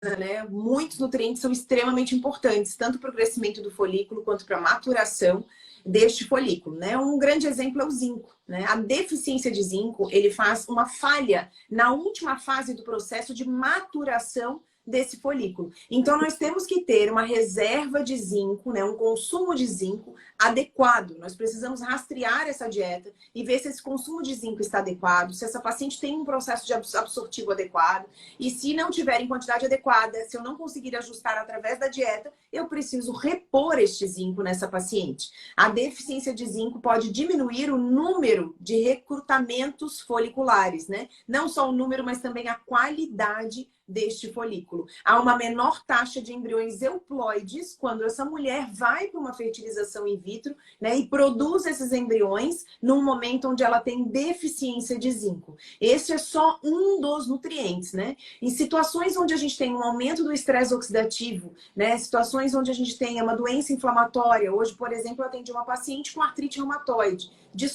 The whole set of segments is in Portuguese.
né, muitos nutrientes são extremamente importantes, tanto para o crescimento do folículo quanto para a maturação deste folículo, né? Um grande exemplo é o zinco, né? A deficiência de zinco, ele faz uma falha na última fase do processo de maturação desse folículo. Então, nós temos que ter uma reserva de zinco, né? Um consumo de zinco adequado. Nós precisamos rastrear essa dieta e ver se esse consumo de zinco está adequado, se essa paciente tem um processo de absortivo adequado, e se não tiver em quantidade adequada, se eu não conseguir ajustar através da dieta, eu preciso repor este zinco nessa paciente. A deficiência de zinco pode diminuir o número de recrutamentos foliculares, né? Não só o número, mas também a qualidade deste folículo. Há uma menor taxa de embriões euploides quando essa mulher vai para uma fertilização in vitro, né, e produz esses embriões num momento onde ela tem deficiência de zinco. Esse é só um dos nutrientes, né? Em situações onde a gente tem um aumento do estresse oxidativo, né, situações onde a gente tem uma doença inflamatória. Hoje, por exemplo, eu atendi uma paciente com artrite reumatoide,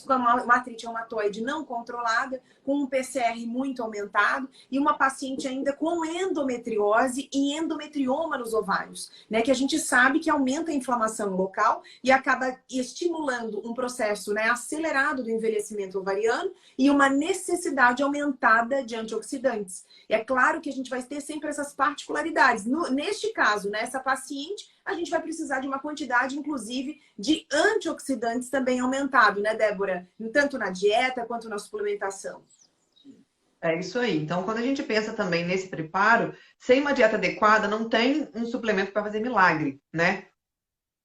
uma artrite reumatoide não controlada, com um PCR muito aumentado e uma paciente ainda com endometriose e endometrioma nos ovários, né? Que a gente sabe que aumenta a inflamação local e acaba estimulando um processo, né, acelerado do envelhecimento ovariano e uma necessidade aumentada de antioxidantes. É claro que a gente vai ter sempre essas particularidades. Neste caso, né, essa paciente, a gente vai precisar de uma quantidade, inclusive, de antioxidantes também aumentado, né, Débora? Tanto na dieta quanto na suplementação. É isso aí. Então, quando a gente pensa também nesse preparo, sem uma dieta adequada, não tem um suplemento para fazer milagre, né?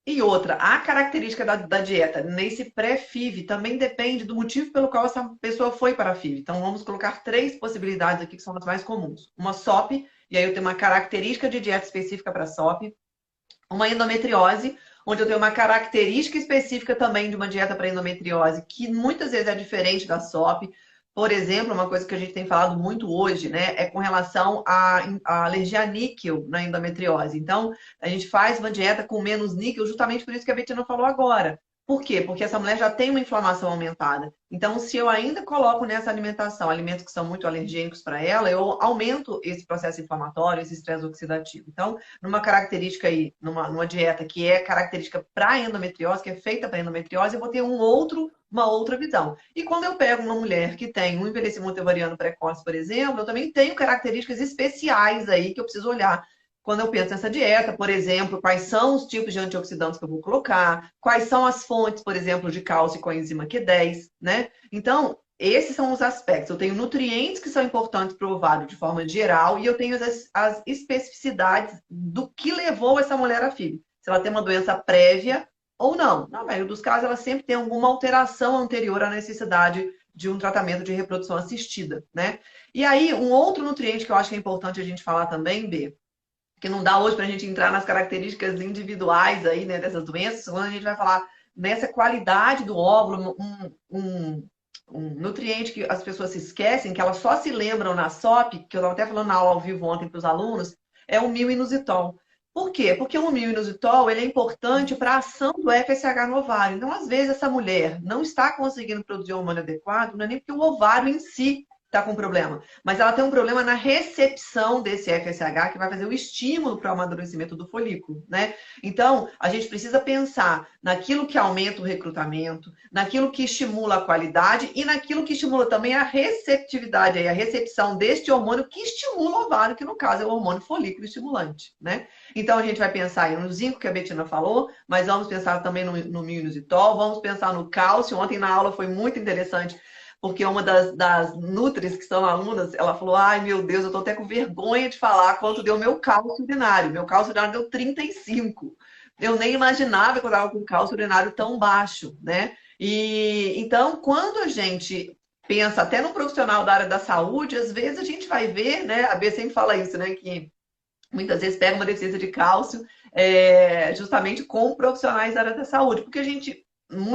E outra, a característica da dieta nesse pré-FIV também depende do motivo pelo qual essa pessoa foi para a FIV. Então, vamos colocar três possibilidades aqui que são as mais comuns. Uma SOP, e aí eu tenho uma característica de dieta específica para SOP. Uma endometriose, onde eu tenho uma característica específica também de uma dieta para endometriose, que muitas vezes é diferente da SOP. Por exemplo, uma coisa que a gente tem falado muito hoje, né, é com relação à alergia a níquel na endometriose. Então, a gente faz uma dieta com menos níquel, justamente por isso que a Betina falou agora. Por quê? Porque essa mulher já tem uma inflamação aumentada. Então, se eu ainda coloco nessa alimentação alimentos que são muito alergênicos para ela, eu aumento esse processo inflamatório, esse estresse oxidativo. Então, numa característica aí, numa dieta que é característica para endometriose, que é feita para endometriose, eu vou ter uma outra visão. E quando eu pego uma mulher que tem um envelhecimento ovariano precoce, por exemplo, eu também tenho características especiais aí que eu preciso olhar. Quando eu penso nessa dieta, por exemplo, quais são os tipos de antioxidantes que eu vou colocar, quais são as fontes, por exemplo, de cálcio e coenzima Q10, né? Então, esses são os aspectos. Eu tenho nutrientes que são importantes para o ovário de forma geral e eu tenho as especificidades do que levou essa mulher à FIV. Se ela tem uma doença prévia ou não. Na maioria dos casos, ela sempre tem alguma alteração anterior à necessidade de um tratamento de reprodução assistida, né? E aí, um outro nutriente que eu acho que é importante a gente falar também, B, que não dá hoje para a gente entrar nas características individuais aí, né, dessas doenças, quando a gente vai falar nessa qualidade do óvulo, um nutriente que as pessoas se esquecem, que elas só se lembram na SOP, que eu estava até falando na aula ao vivo ontem para os alunos, é o milinositol. Por quê? Porque o milioinositol ele é importante para a ação do FSH no ovário. Então, às vezes, essa mulher não está conseguindo produzir o hormônio adequado, não é nem porque o ovário em si está com problema, mas ela tem um problema na recepção desse FSH, que vai fazer o estímulo para o amadurecimento do folículo, né? Então, a gente precisa pensar naquilo que aumenta o recrutamento, naquilo que estimula a qualidade e naquilo que estimula também a receptividade, a recepção deste hormônio que estimula o ovário, que no caso é o hormônio folículo estimulante, né? Então, a gente vai pensar aí no zinco, que a Betina falou, mas vamos pensar também no milioinositol, vamos pensar no cálcio. Ontem na aula foi muito interessante, porque uma das nutris que são alunas, ela falou, ai meu Deus, eu tô até com vergonha de falar quanto deu meu cálcio urinário. Meu cálcio urinário deu 35. Eu nem imaginava que eu estava com cálcio urinário tão baixo, né? E então, quando a gente pensa até no profissional da área da saúde, às vezes a gente vai ver, né? A B sempre fala isso, né? Que muitas vezes pega uma deficiência de cálcio justamente com profissionais da área da saúde, porque a gente,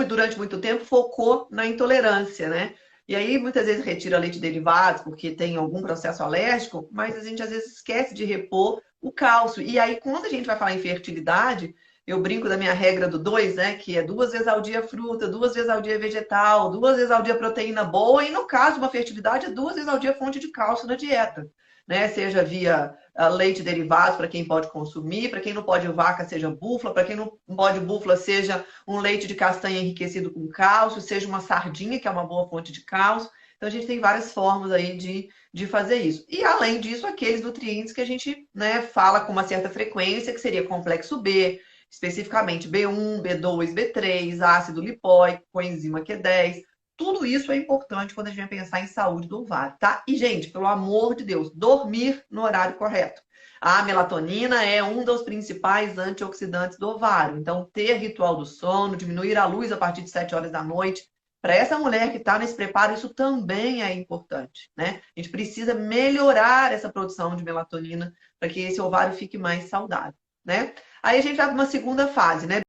durante muito tempo, focou na intolerância, né? E aí, muitas vezes, retira leite derivados porque tem algum processo alérgico, mas a gente, às vezes, esquece de repor o cálcio. E aí, quando a gente vai falar em fertilidade, eu brinco da minha regra do 2, né? Que é 2 vezes ao dia fruta, 2 vezes ao dia vegetal, 2 vezes ao dia proteína boa, e no caso, uma fertilidade, é 2 vezes ao dia fonte de cálcio na dieta. né? Seja via leite derivados para quem pode consumir, para quem não pode vaca, seja búfala, para quem não pode búfala, seja um leite de castanha enriquecido com cálcio, seja uma sardinha, que é uma boa fonte de cálcio. Então, a gente tem várias formas aí de fazer isso. E, além disso, aqueles nutrientes que a gente, né, fala com uma certa frequência, que seria complexo B, especificamente B1, B2, B3, ácido lipóico, coenzima Q10. Tudo isso é importante quando a gente vai pensar em saúde do ovário, tá? E, gente, pelo amor de Deus, dormir no horário correto. A melatonina é um dos principais antioxidantes do ovário. Então, ter ritual do sono, diminuir a luz a partir de 7 horas da noite. Para essa mulher que está nesse preparo, isso também é importante, né? A gente precisa melhorar essa produção de melatonina para que esse ovário fique mais saudável, né? Aí a gente vai para uma segunda fase, né?